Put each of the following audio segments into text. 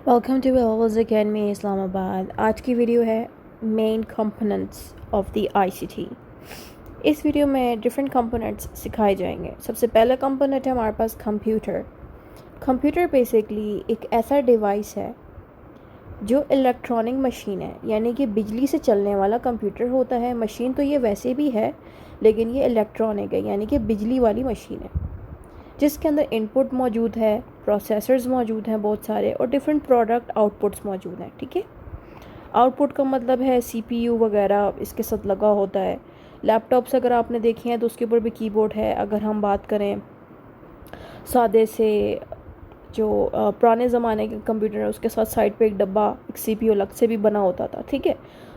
Welcome to Wales Academy Islamabad. आज की video है main components of the ICT. इस वीडियो में डिफरेंट कंपोनेंट्स सिखाए जाएंगे। सबसे पहला कंपोनेंट है हमारे पास कंप्यूटर। कंप्यूटर बेसिकली एक ऐसा डिवाइस है जो इलेक्ट्रॉनिक मशीन है, यानी कि बिजली से चलने वाला कंप्यूटर होता है। मशीन तो ये वैसे भी है, लेकिन ये इलेक्ट्रॉनिक है, यानी कि बिजली वाली मशीन है जिसके अंदर इनपुट मौजूद है, प्रोसेसर्स मौजूद हैं बहुत सारे, और डिफरेंट प्रोडक्ट आउटपुट्स मौजूद हैं। ठीक है, आउटपुट का मतलब है सीपीयू वगैरह इसके साथ लगा होता है। लैपटॉप्स अगर आपने देखे हैं तो उसके ऊपर भी कीबोर्ड है। अगर हम बात करें सादे से जो पुराने ज़माने के कंप्यूटर है, उसके साथ साइड पे एक डब्बा, एक सीपीयू अलग से भी बना होता था। ठीक है,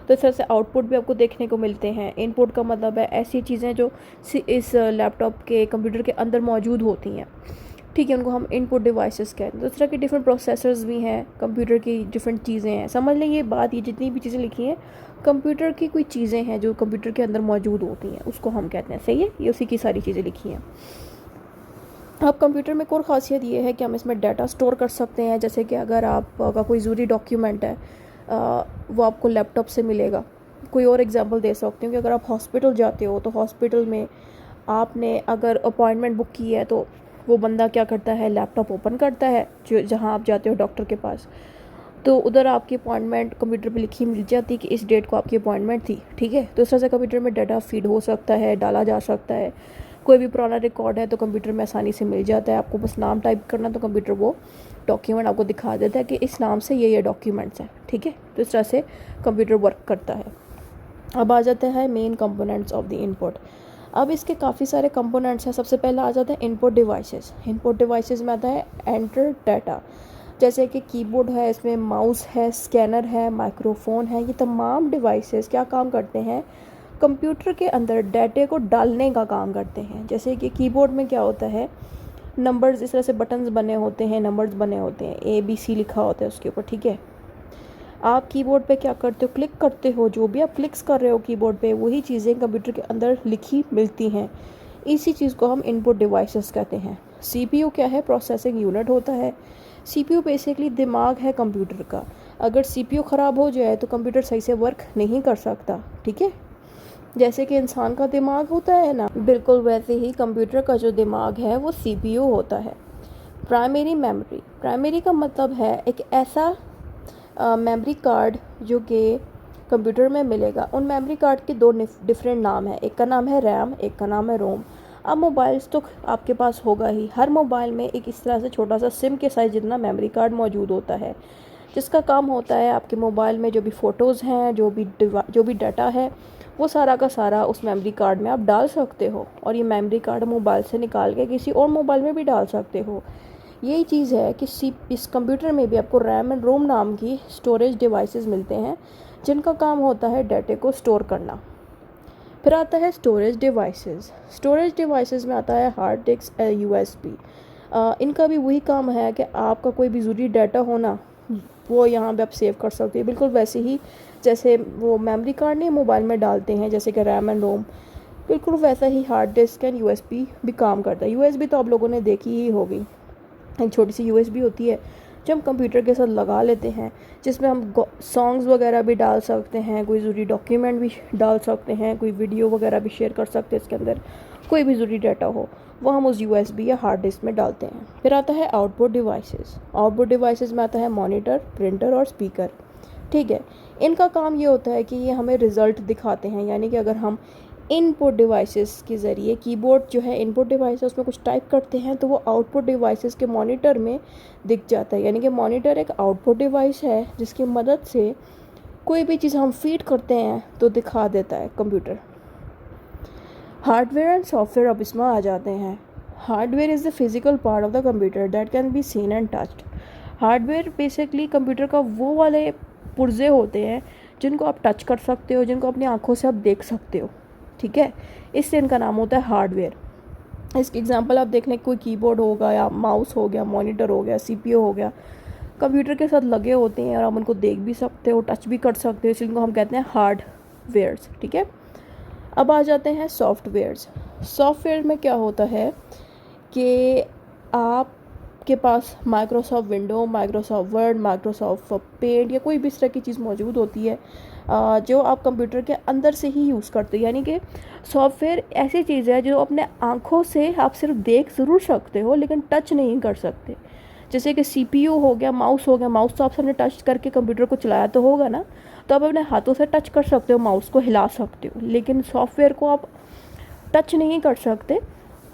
तो इस तरह से आउटपुट भी आपको देखने को मिलते हैं। इनपुट का मतलब है ऐसी चीज़ें जो इस लैपटॉप के कंप्यूटर के अंदर मौजूद होती हैं। ठीक है, उनको हम इनपुट डिवाइसेस कहते हैं। तो इस तरह के डिफरेंट प्रोसेसर्स भी हैं, कंप्यूटर की डिफरेंट चीज़ें हैं। समझ लें ये बात, ये जितनी भी चीज़ें लिखी हैं कंप्यूटर की कोई चीज़ें हैं जो कंप्यूटर के अंदर मौजूद होती हैं, उसको हम कहते हैं। सही है, ये उसी की सारी चीज़ें लिखी हैं। अब कंप्यूटर में एक और ख़ासियत ये है कि हम इसमें डाटा स्टोर कर सकते हैं। जैसे कि अगर आपका कोई ज़रूरी डॉक्यूमेंट है वो आपको लैपटॉप से मिलेगा। कोई और एग्जांपल दे सकती हूँ कि अगर आप हॉस्पिटल जाते हो तो हॉस्पिटल में आपने अगर अपॉइंटमेंट बुक की है तो वो बंदा क्या करता है, लैपटॉप ओपन करता है जो जहाँ आप जाते हो डॉक्टर के पास, तो उधर आपकी अपॉइंटमेंट कंप्यूटर पे लिखी मिल जाती कि इस डेट को आपकी अपॉइंटमेंट थी। ठीक है, तो इस तरह से कंप्यूटर में डाटा फीड हो सकता है, डाला जा सकता है। कोई भी पुराना रिकॉर्ड है तो कंप्यूटर में आसानी से मिल जाता है। आपको बस नाम टाइप करना तो कंप्यूटर वो डॉक्यूमेंट आपको दिखा देता है कि इस नाम से ये डॉक्यूमेंट्स हैं। ठीक है, तो इस तरह से कंप्यूटर वर्क करता है। अब आ जाता है main components of the input. अब इसके काफ़ी सारे कंपोनेंट्स हैं। सबसे पहला आ जाता है इनपुट डिवाइसेस। इनपुट डिवाइसेस में आता है एंटर डाटा, जैसे कि कीबोर्ड है, इसमें माउस है, स्कैनर है, माइक्रोफोन है। ये तमाम डिवाइसेस क्या काम करते हैं, कंप्यूटर के अंदर डाटे को डालने का काम करते हैं। जैसे कि कीबोर्ड में क्या होता है, नंबर्स, इस तरह से बटन्स बने होते हैं, नंबर्स बने होते हैं, ABC लिखा होता है उसके ऊपर। ठीक है, आप कीबोर्ड पे क्या करते हो, क्लिक करते हो। जो भी आप क्लिक्स कर रहे हो कीबोर्ड पे, वही चीज़ें कंप्यूटर के अंदर लिखी मिलती हैं। इसी चीज़ को हम इनपुट डिवाइसेस कहते हैं। सीपीयू क्या है, प्रोसेसिंग यूनिट होता है। सीपीयू बेसिकली दिमाग है कंप्यूटर का। अगर सीपीयू ख़राब हो जाए तो कंप्यूटर सही से वर्क नहीं कर सकता। ठीक है, जैसे कि इंसान का दिमाग होता है ना, बिल्कुल वैसे ही कंप्यूटर का जो दिमाग है वो सीपीयू होता है। प्राइमरी मेमोरी, प्राइमरी का मतलब है एक ऐसा मेमोरी कार्ड जो कि कंप्यूटर में मिलेगा। उन मेमोरी कार्ड के दो डिफरेंट नाम है, एक का नाम है रैम, एक का नाम है रोम। अब मोबाइल्स तो आपके पास होगा ही, हर मोबाइल में एक इस तरह से छोटा सा सिम के साइज जितना मेमोरी कार्ड मौजूद होता है, जिसका काम होता है आपके मोबाइल में जो भी फ़ोटोज़ हैं, जो भी डाटा है, वो सारा का सारा उस मेमोरी कार्ड में आप डाल सकते हो। और ये मेमोरी कार्ड मोबाइल से निकाल के किसी और मोबाइल में भी डाल सकते हो। यही चीज़ है कि इस कंप्यूटर में भी आपको रैम एंड रोम नाम की स्टोरेज डिवाइसेस मिलते हैं जिनका काम होता है डाटे को स्टोर करना। फिर आता है स्टोरेज डिवाइसेस। स्टोरेज डिवाइसेस में आता है हार्ड डिस्क, USB। इनका भी वही काम है कि आपका कोई भी ज़रूरी डाटा हो ना, वो यहाँ पे आप सेव कर सकते हैं। बिल्कुल वैसे ही जैसे वो मेमोरी कार्ड नहीं मोबाइल में डालते हैं, जैसे कि रैम एंड रोम, बिल्कुल वैसा ही हार्ड डिस्क एंड USB भी काम करता है। USB तो आप लोगों ने देखी ही होगी, एक छोटी सी USB होती है जो हम कंप्यूटर के साथ लगा लेते हैं, जिसमें हम सॉन्ग्स वगैरह भी डाल सकते हैं, कोई ज़रूरी डॉक्यूमेंट भी डाल सकते हैं, कोई वीडियो वगैरह भी शेयर कर सकते हैं। इसके अंदर कोई भी ज़रूरी डाटा हो वो हम उस USB या हार्ड डिस्क में डालते हैं। फिर आता है आउटपुट डिवाइसेस। आउटपुट डिवाइसेस में आता है मॉनिटर, प्रिंटर और स्पीकर। ठीक है, इनका काम ये होता है कि ये हमें रिज़ल्ट दिखाते हैं, यानी कि अगर हम इनपुट डिवाइसेस के ज़रिए, कीबोर्ड जो है इनपुट डिवाइस है, उसमें कुछ टाइप करते हैं तो वो आउटपुट डिवाइसेस के मॉनिटर में दिख जाता है। यानी कि मॉनिटर एक आउटपुट डिवाइस है जिसकी मदद से कोई भी चीज़ हम फीड करते हैं तो दिखा देता है कंप्यूटर। हार्डवेयर एंड सॉफ्टवेयर अब इसमें आ जाते हैं। Hardware is the physical part of the computer that can be seen and touched. Hardware basically computer का वो वाले पुर्जे होते हैं जिनको आप टच कर सकते हो, जिनको अपनी आंखों से आप देख सकते हो। ठीक है, इससे इनका नाम होता है हार्डवेयर। इसकी एग्जांपल आप देख लें, कोई कीबोर्ड होगा या माउस हो गया, मॉनिटर हो गया, सीपीयू हो गया, कंप्यूटर के साथ लगे होते हैं और आप उनको देख भी सकते हो, टच भी कर सकते हो, इसलिए इनको हम कहते हैं हार्डवेयर्स। ठीक है, अब आ जाते हैं सॉफ्टवेयर्स। सॉफ्टवेयर में क्या होता है कि आपके आपके पास Microsoft window, Microsoft Word, Microsoft Paint या कोई भी इस तरह की चीज़ मौजूद होती है जो आप कंप्यूटर के अंदर से ही यूज़ करते हो। यानी कि सॉफ्टवेयर ऐसी चीज़ है जो अपने आँखों से आप सिर्फ देख ज़रूर सकते हो लेकिन टच नहीं कर सकते। जैसे कि CPU हो गया, माउस हो गया, माउस तो आप सबने टच करके कंप्यूटर को चलाया तो होगा ना, तो आप अपने हाथों से टच कर सकते हो, माउस को हिला सकते हो, लेकिन सॉफ्टवेयर को आप टच नहीं कर सकते,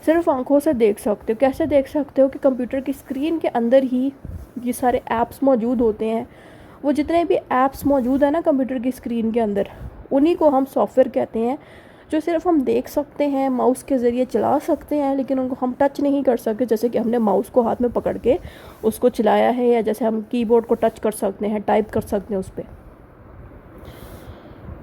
सिर्फ आंखों से देख सकते हो। कैसे देख सकते हो कि कंप्यूटर की स्क्रीन के अंदर ही ये सारे ऐप्स मौजूद होते हैं। वो जितने भी ऐप्स मौजूद हैं ना कंप्यूटर की स्क्रीन के अंदर, उन्हीं को हम सॉफ्टवेयर कहते हैं, जो सिर्फ हम देख सकते हैं, माउस के ज़रिए चला सकते हैं, लेकिन उनको हम टच नहीं कर सकते। जैसे कि हमने माउस को हाथ में पकड़ के उसको चलाया है, या जैसे हम कीबोर्ड को टच कर सकते हैं, टाइप कर सकते हैं उस पर।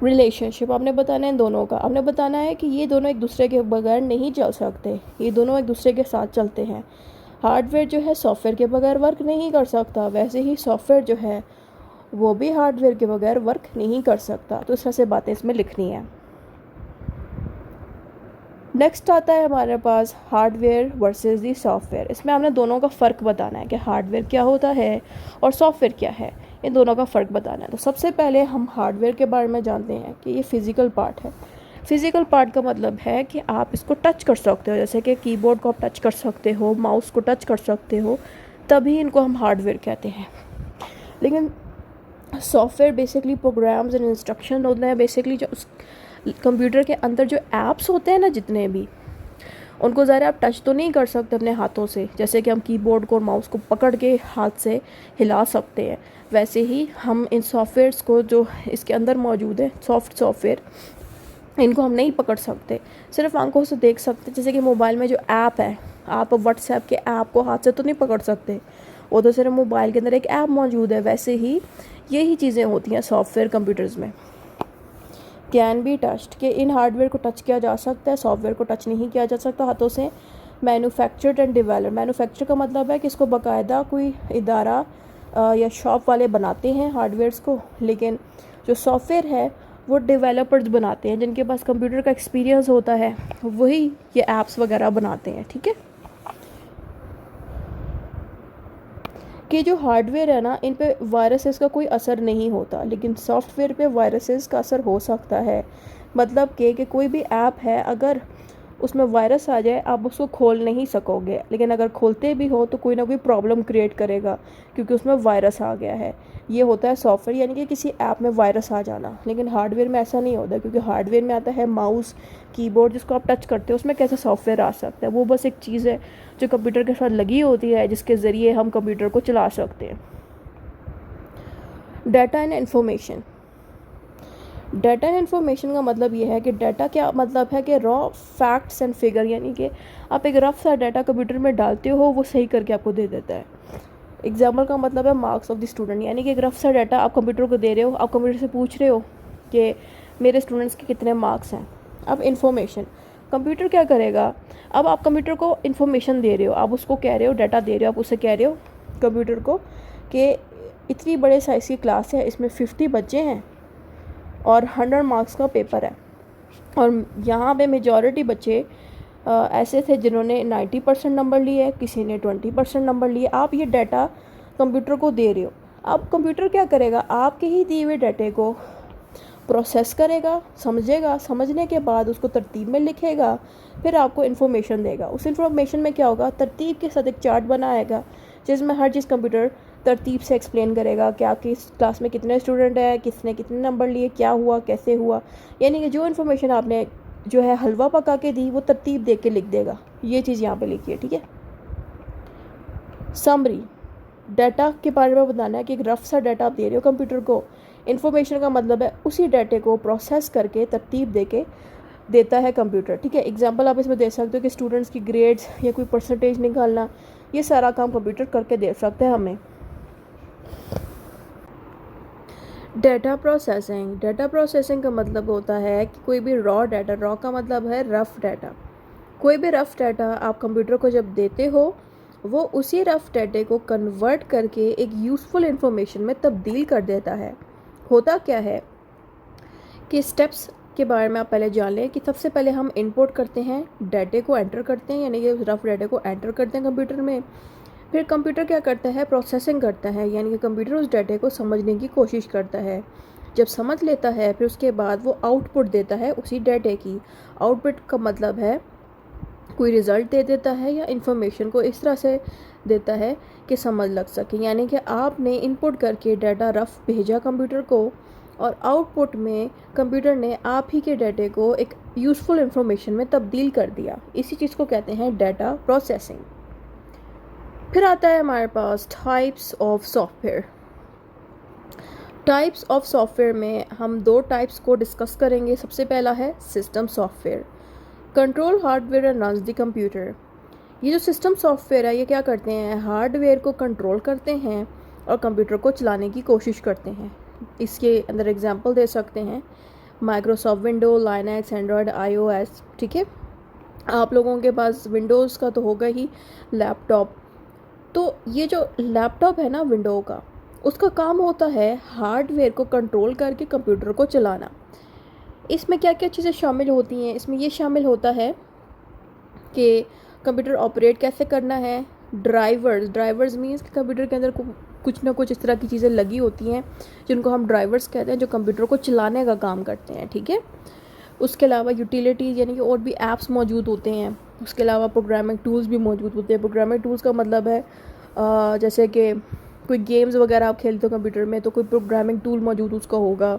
रिलेशनशिप आपने बताना है इन दोनों का। आपने बताना है कि ये दोनों एक दूसरे के बगैर नहीं चल सकते, ये दोनों एक दूसरे के साथ चलते हैं। हार्डवेयर जो है सॉफ्टवेयर के बगैर वर्क नहीं कर सकता, वैसे ही सॉफ्टवेयर जो है वो भी हार्डवेयर के बगैर वर्क नहीं कर सकता। तो इस तरह से बातें इसमें लिखनी है। नेक्स्ट आता है हमारे पास हार्डवेयर वर्सेस दी सॉफ्टवेयर। इसमें हमने दोनों का फ़र्क बताना है कि हार्डवेयर क्या होता है और सॉफ्टवेयर क्या है, इन दोनों का फ़र्क बताना है। तो सबसे पहले हम हार्डवेयर के बारे में जानते हैं कि ये फ़िज़िकल पार्ट है। फ़िज़िकल पार्ट का मतलब है कि आप इसको टच कर सकते हो, जैसे कि कीबोर्ड को आप टच कर सकते हो, माउस को टच कर सकते हो, तभी इनको हम हार्डवेयर कहते हैं। लेकिन software basically programs and instruction होते हैं। बेसिकली जो उस कंप्यूटर के अंदर जो ऐप्स होते हैं ना, जितने भी, उनको ज़रा आप टच तो नहीं कर सकते अपने हाथों से, जैसे कि हम कीबोर्ड को और माउस को पकड़ के हाथ से हिला सकते हैं, वैसे ही हम इन सॉफ्टवेयर्स को जो इसके अंदर मौजूद है, सॉफ्टवेयर, इनको हम नहीं पकड़ सकते, सिर्फ आंखों से देख सकते। जैसे कि मोबाइल में जो ऐप है, आप व्हाट्सएप के ऐप को हाथ से तो नहीं पकड़ सकते, वो तो सिर्फ मोबाइल के अंदर एक ऐप मौजूद है। वैसे ही यही चीज़ें होती हैं सॉफ्टवेयर कंप्यूटर्स में। कैन बी टच्ड, कि इन हार्डवेयर को टच किया जा सकता है, सॉफ्टवेयर को टच नहीं किया जा सकता हाथों से। मैन्युफैक्चर्ड एंड डेवलप, मैन्युफैक्चर का मतलब है कि इसको बाकायदा कोई इदारा या शॉप वाले बनाते हैं हार्डवेयर्स को, लेकिन जो सॉफ्टवेयर है वो डेवलपर्स बनाते हैं, जिनके पास कंप्यूटर का एक्सपीरियंस होता है, वही ये ऐप्स वगैरह बनाते हैं। ठीक है, कि जो हार्डवेयर है ना, इन पे वायरसेस का कोई असर नहीं होता, लेकिन सॉफ्टवेयर पे वायरसेस का असर हो सकता है। मतलब कि कोई भी ऐप है, अगर उसमें वायरस आ जाए आप उसको खोल नहीं सकोगे, लेकिन अगर खोलते भी हो तो कोई ना कोई प्रॉब्लम क्रिएट करेगा क्योंकि उसमें वायरस आ गया है। ये होता है सॉफ्टवेयर, यानी कि किसी ऐप में वायरस आ जाना। लेकिन हार्डवेयर में ऐसा नहीं होता, क्योंकि हार्डवेयर में आता है माउस, कीबोर्ड, जिसको आप टच करते हो, उसमें कैसे सॉफ्टवेयर आ सकता है? वो बस एक चीज़ है जो कंप्यूटर के साथ लगी होती है, जिसके ज़रिए हम कंप्यूटर को चला सकते हैं। Data and information, data and information का मतलब ये है कि डाटा क्या मतलब है कि रॉ फैक्ट्स एंड फिगर, यानी कि आप एक रफ सा डाटा कंप्यूटर में डालते हो, वो सही करके आपको दे देता है। एग्जाम्पल का मतलब है मार्क्स ऑफ द स्टूडेंट, यानी कि एक रफ सा डाटा आप कंप्यूटर को दे रहे हो, आप कंप्यूटर से पूछ रहे हो कि मेरे स्टूडेंट्स के कितने मार्क्स हैं। अब इन्फॉर्मेशन, कंप्यूटर क्या करेगा? अब आप कंप्यूटर को इन्फॉर्मेशन दे रहे हो, आप उसको कह रहे हो, डाटा दे रहे हो, आप उससे कह रहे हो कंप्यूटर को कि इतनी बड़े साइज़ की क्लास है, इसमें 50 बच्चे हैं और 100 मार्क्स का पेपर है, और यहाँ पे मेजॉरिटी बच्चे ऐसे थे जिन्होंने 90% नंबर लिए, किसी ने 20% नंबर लिए। आप ये डाटा कंप्यूटर को दे रहे हो। अब कंप्यूटर क्या करेगा? आपके ही दिए हुए डाटे को प्रोसेस करेगा, समझेगा, समझने के बाद उसको तरतीब में लिखेगा, फिर आपको इन्फॉर्मेशन देगा। उस इन्फॉर्मेशन में क्या होगा? तरतीब के साथ एक चार्ट बनाएगा, जिसमें हर चीज़ कंप्यूटर तरतीब से एक्सप्लेन करेगा कि आपकी इस क्लास में कितने स्टूडेंट हैं, किसने कितने नंबर लिए, क्या हुआ, कैसे हुआ। यानी कि जो इन्फॉर्मेशन आपने जो है हलवा पका के दी, वो तरतीब दे के लिख देगा। ये चीज़ यहाँ पे लिखी है, ठीक है। समरी, डाटा के बारे में बताना है कि एक रफ सा डाटा आप दे रहे हो कंप्यूटर को। इन्फॉर्मेशन का मतलब है उसी डाटे को प्रोसेस करके तरतीब दे के देता है कंप्यूटर, ठीक है। एग्जांपल आप इसमें दे सकते हो कि स्टूडेंट्स की ग्रेड्स या कोई परसेंटेज निकालना, ये सारा काम कंप्यूटर करके दे सकते हैं हमें। डाटा प्रोसेसिंग, डाटा प्रोसेसिंग का मतलब होता है कि कोई भी रॉ डाटा, रॉ का मतलब है रफ़ डाटा, कोई भी रफ़ डाटा आप कंप्यूटर को जब देते हो, वो उसी रफ़ डाटे को कन्वर्ट करके एक यूज़फुल इंफॉर्मेशन में तब्दील कर देता है। होता क्या है कि स्टेप्स के बारे में आप पहले जान लें कि सबसे पहले हम इंपोर्ट करते हैं, डाटे को एंटर करते हैं, यानी कि रफ़ डाटे को एंटर करते हैं कंप्यूटर में। फिर कंप्यूटर क्या करता है, प्रोसेसिंग करता है, यानी कि कंप्यूटर उस डाटे को समझने की कोशिश करता है। जब समझ लेता है फिर उसके बाद वो आउटपुट देता है उसी डाटे की। आउटपुट का मतलब है कोई रिज़ल्ट दे देता है या इन्फॉर्मेशन को इस तरह से देता है कि समझ लग सके, यानी कि आपने इनपुट करके डाटा रफ भेजा कंप्यूटर को और आउटपुट में कंप्यूटर ने आप ही के डाटे को एक यूज़फुल इन्फॉर्मेशन में तब्दील कर दिया। इसी चीज़ को कहते हैं डाटा प्रोसेसिंग। फिर आता है हमारे पास types of software. Types of software में हम दो टाइप्स को डिस्कस करेंगे। सबसे पहला है system software, control hardware and runs the computer. ये जो सिस्टम सॉफ्टवेयर है ये क्या करते हैं, हार्डवेयर को कंट्रोल करते हैं और कंप्यूटर को चलाने की कोशिश करते हैं। इसके अंदर एग्जांपल दे सकते हैं Microsoft window, Linux, Android, iOS। ठीक है, आप लोगों के पास विंडोज़ का तो होगा ही, लैपटॉप। तो ये जो लैपटॉप है ना विंडो का, उसका काम होता है हार्डवेयर को कंट्रोल करके कंप्यूटर को चलाना। इसमें क्या क्या चीज़ें शामिल होती हैं, इसमें ये शामिल होता है कि कंप्यूटर ऑपरेट कैसे करना है। ड्राइवर्स मीन्स कि कंप्यूटर के अंदर कुछ ना कुछ इस तरह की चीज़ें लगी होती हैं जिनको हम ड्राइवर्स कहते हैं, जो कंप्यूटर को चलाने का काम करते हैं। ठीक है, उसके अलावा यूटिलिटीज़ यानी कि और भी ऐप्स मौजूद होते हैं। उसके अलावा प्रोग्रामिंग टूल्स भी मौजूद होते हैं। प्रोग्रामिंग टूल्स का मतलब है जैसे कि कोई गेम्स वगैरह आप खेलते हो कंप्यूटर में तो कोई प्रोग्रामिंग टूल मौजूद उसका होगा,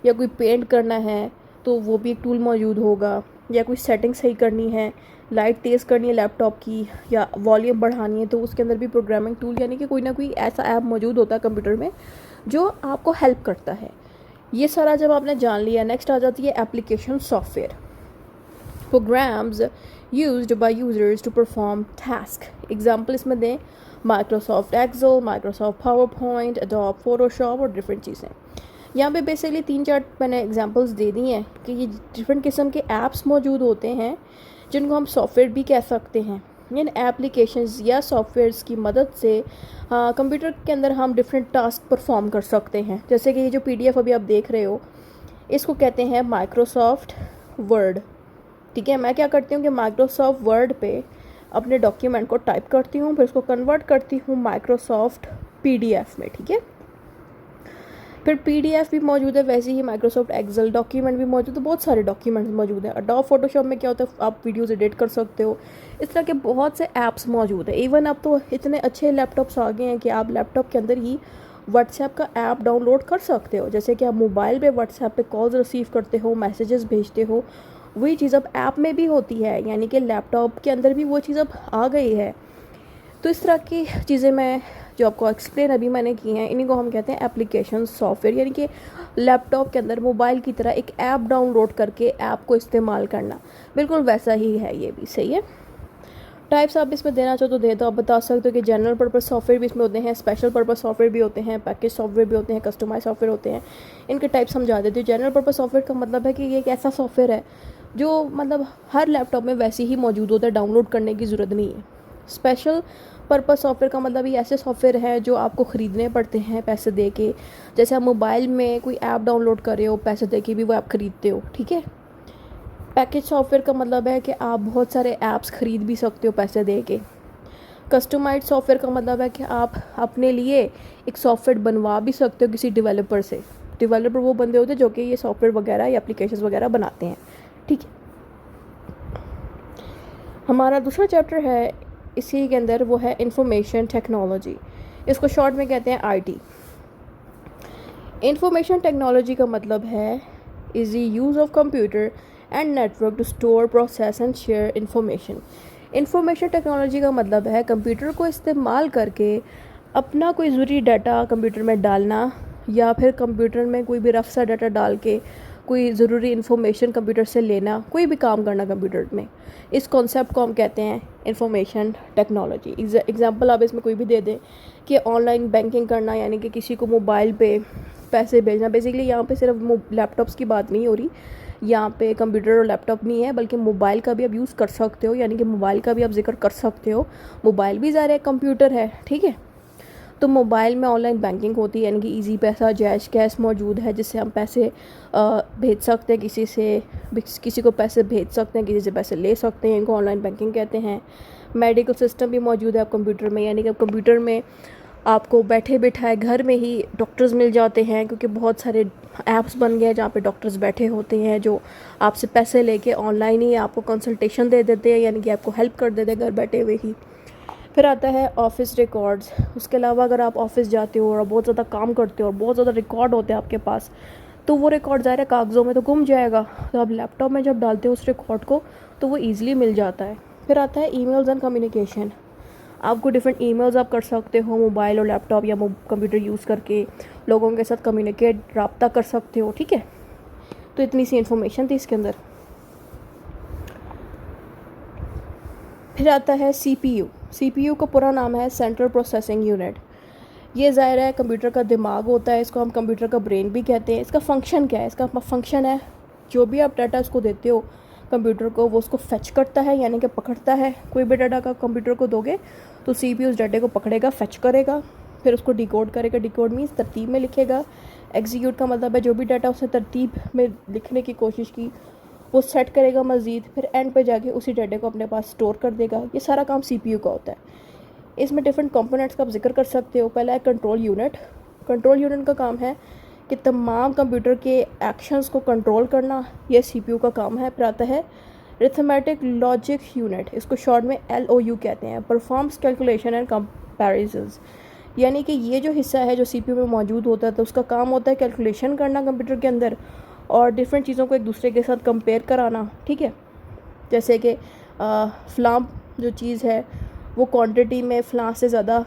या कोई पेंट करना है तो वो भी एक टूल मौजूद होगा, या कोई सेटिंग सही करनी है, लाइट तेज़ करनी है लैपटॉप की, या वॉल्यूम बढ़ानी है, तो उसके अंदर भी प्रोग्रामिंग टूल यानी कि कोई ना कोई ऐसा ऐप मौजूद होता है कंप्यूटर में जो आपको हेल्प करता है। ये सारा जब आपने जान लिया, नेक्स्ट आ जाती है application software. Programs used by users to perform task. Example इसमें दें Microsoft Excel, Microsoft PowerPoint, Adobe Photoshop और डिफरेंट चीज़ें। यहाँ पे बेसिकली 3-4 मैंने एग्जांपल्स दे दी हैं कि ये डिफरेंट किस्म के ऐप्स मौजूद होते हैं जिनको हम सॉफ्टवेयर भी कह सकते हैं। इन एप्लीकेशंस या सॉफ्टवेयर्स की मदद से कंप्यूटर के अंदर हम डिफरेंट टास्क परफॉर्म कर सकते हैं। जैसे कि ये जो PDF अभी आप देख रहे हो इसको कहते हैं माइक्रोसॉफ्ट वर्ड। ठीक है, मैं क्या करती हूँ कि माइक्रोसॉफ्ट वर्ड पे अपने डॉक्यूमेंट को टाइप करती हूँ, फिर उसको कन्वर्ट करती हूँ माइक्रोसॉफ्ट PDF में। ठीक है, फिर PDF भी मौजूद है, वैसे ही माइक्रोसॉफ्ट एक्सेल डॉक्यूमेंट भी मौजूद है, बहुत सारे डॉक्यूमेंट्स मौजूद हैं। एडोब फोटोशॉप में क्या होता है, आप वीडियोस एडिट कर सकते हो। इस तरह के बहुत से ऐप्स मौजूद है। इवन अब तो इतने अच्छे लैपटॉप्स आ गए हैं कि आप लैपटॉप के अंदर ही व्हाट्सएप का ऐप डाउनलोड कर सकते हो। जैसे कि आप मोबाइल पे व्हाट्सएप पे कॉल्स रिसीव करते हो, मैसेजेस भेजते हो, वही चीज़ अब ऐप में भी होती है, यानी कि लैपटॉप के अंदर भी वो चीज़ अब आ गई है। तो इस तरह की चीज़ें मैं जो आपको एक्सप्लेन अभी मैंने की हैं, इन्हीं को हम कहते हैं एप्लीकेशन सॉफ्टवेयर, यानी कि लैपटॉप के अंदर मोबाइल की तरह एक ऐप डाउनलोड करके ऐप को इस्तेमाल करना। बिल्कुल वैसा ही है ये भी। सही है, टाइप्स आप इसमें देना चाहो तो दे दो। आप बता सकते हो कि जनरल पर्पस सॉफ्टवेयर भी इसमें होते हैं, स्पेशल पर्पस सॉफ्टवेयर भी होते हैं, पैकेज सॉफ्टवेयर भी होते हैं, कस्टमाइज सॉफ्टवेयर होते हैं। इनके टाइप्स समझा देती हूँ। जनरल पर्पस सॉफ्टवेयर का मतलब है कि ये एक ऐसा सॉफ्टवेयर है जो मतलब हर लैपटॉप में वैसे ही मौजूद होता है, डाउनलोड करने की ज़रूरत नहीं है। स्पेशल पर्पस सॉफ्टवेयर का मतलब ये ऐसे सॉफ्टवेयर हैं जो आपको ख़रीदने पड़ते हैं पैसे दे के। जैसे आप मोबाइल में कोई ऐप डाउनलोड कर रहे हो, पैसे दे के भी वो ऐप ख़रीदते हो। ठीक है, पैकेज सॉफ्टवेयर का मतलब है कि आप बहुत सारे ऐप्स ख़रीद भी सकते हो पैसे दे के। कस्टमाइज सॉफ्टवेयर का मतलब है कि आप अपने लिए एक सॉफ्टवेयर बनवा भी सकते हो किसी डेवलपर से। डेवलपर वो बंदे होते हैं जो कि ये सॉफ्टवेयर वगैरह या एप्लीकेशन वगैरह बनाते हैं। ठीक है, हमारा दूसरा चैप्टर है इसी के अंदर, वो है इंफॉर्मेशन टेक्नोलॉजी। इसको शॉर्ट में कहते हैं IT। इंफॉर्मेशन टेक्नोलॉजी का मतलब है is the use of computer and network to store, process and share information. Information technology का मतलब है कंप्यूटर को इस्तेमाल करके अपना कोई ज़रूरी डाटा कंप्यूटर में डालना, या फिर कंप्यूटर में कोई भी रफ सा डाटा डाल के कोई ज़रूरी इन्फॉर्मेशन कंप्यूटर से लेना, कोई भी काम करना कंप्यूटर में। इस कॉन्सेप्ट को हम कहते हैं इंफॉर्मेशन टेक्नोलॉजी। एग्जांपल आप इसमें कोई भी दे दें कि ऑनलाइन बैंकिंग करना, यानी कि किसी को मोबाइल पे पैसे भेजना। बेसिकली यहाँ पे सिर्फ लैपटॉप्स की बात नहीं हो रही, यहाँ पे कंप्यूटर और लैपटॉप नहीं है, बल्कि मोबाइल का भी आप यूज़ कर सकते हो, यानी कि मोबाइल का भी आप जिक्र कर सकते हो। मोबाइल भी ज़ाहिर है कंप्यूटर है। ठीक है, तो मोबाइल में ऑनलाइन बैंकिंग होती है, यानी कि इजी पैसा, जैश कैश मौजूद है, जिससे हम पैसे भेज सकते हैं, किसी को पैसे भेज सकते हैं, किसी से पैसे ले सकते हैं। इनको ऑनलाइन बैंकिंग कहते हैं। मेडिकल सिस्टम भी मौजूद है आप कंप्यूटर में, यानी कि कंप्यूटर में आपको बैठे बिठाए घर में ही डॉक्टर्स मिल जाते हैं, क्योंकि बहुत सारे ऐप्स बन गए हैं जहाँ पे डॉक्टर्स बैठे होते हैं जो आपसे पैसे लेके ऑनलाइन ही आपको कंसल्टेशन दे देते हैं, यानी कि आपको हेल्प कर देते हैं घर बैठे हुए ही। फिर आता है ऑफिस रिकॉर्ड्स। उसके अलावा अगर आप ऑफिस जाते हो और बहुत ज़्यादा काम करते हो और बहुत ज़्यादा रिकॉर्ड होते हैं आपके पास, तो वो रिकॉर्ड ज़ाहिर है कागज़ों में तो गुम जाएगा, तो आप लैपटॉप में जब डालते हो उस रिकॉर्ड को तो वो ईज़िली मिल जाता है। फिर आता है ईमेल्स एंड कम्युनिकेशन। आपको डिफरेंट ईमेल्स आप कर सकते हो मोबाइल और लैपटॉप या कंप्यूटर यूज़ करके लोगों के साथ कम्युनिकेट रब्ता कर सकते हो, ठीक है। तो इतनी सी इन्फॉर्मेशन थी इसके अंदर। फिर आता है सीपीयू। सीपीयू का पूरा नाम है सेंट्रल प्रोसेसिंग यूनिट। ये ज़ाहिर है कंप्यूटर का दिमाग होता है, इसको हम कंप्यूटर का ब्रेन भी कहते हैं। इसका फंक्शन क्या है? इसका फंक्शन है जो भी आप डाटा उसको देते हो कंप्यूटर को, वो उसको फेच करता है, यानी कि पकड़ता है। कोई भी डाटा का कंप्यूटर को दोगे तो सीपीयू उस डाटे को पकड़ेगा, फेच करेगा, फिर उसको डिकोड करेगा। डिकोड मीन्स तरतीब में लिखेगा। एग्जीक्यूट का मतलब है जो भी डाटा उसने तरतीब में लिखने की कोशिश की वो सेट करेगा मज़ीद, फिर एंड पे जाके उसी डाटे को अपने पास स्टोर कर देगा। ये सारा काम सीपीयू का होता है। इसमें डिफरेंट कंपोनेंट्स का आप जिक्र कर सकते हो। पहला है कंट्रोल यूनिट। कंट्रोल यूनिट का काम है कि तमाम कंप्यूटर के एक्शंस को कंट्रोल करना, यह सीपीयू का काम है। फिर आता है अरिथमेटिक लॉजिक यूनिट, इसको शॉर्ट में एलओयू कहते हैं। परफॉर्म्स कैलकुलेशन एंड कंपैरिजंस, यानी कि ये जो हिस्सा है जो सीपीयू में मौजूद होता है तो उसका काम होता है कैलकुलेशन करना कंप्यूटर के अंदर और डिफरेंट चीज़ों को एक दूसरे के साथ कंपेयर कराना, ठीक है। जैसे कि फ़लाँ जो चीज़ है वो क्वांटिटी में फ़लाँ से ज़्यादा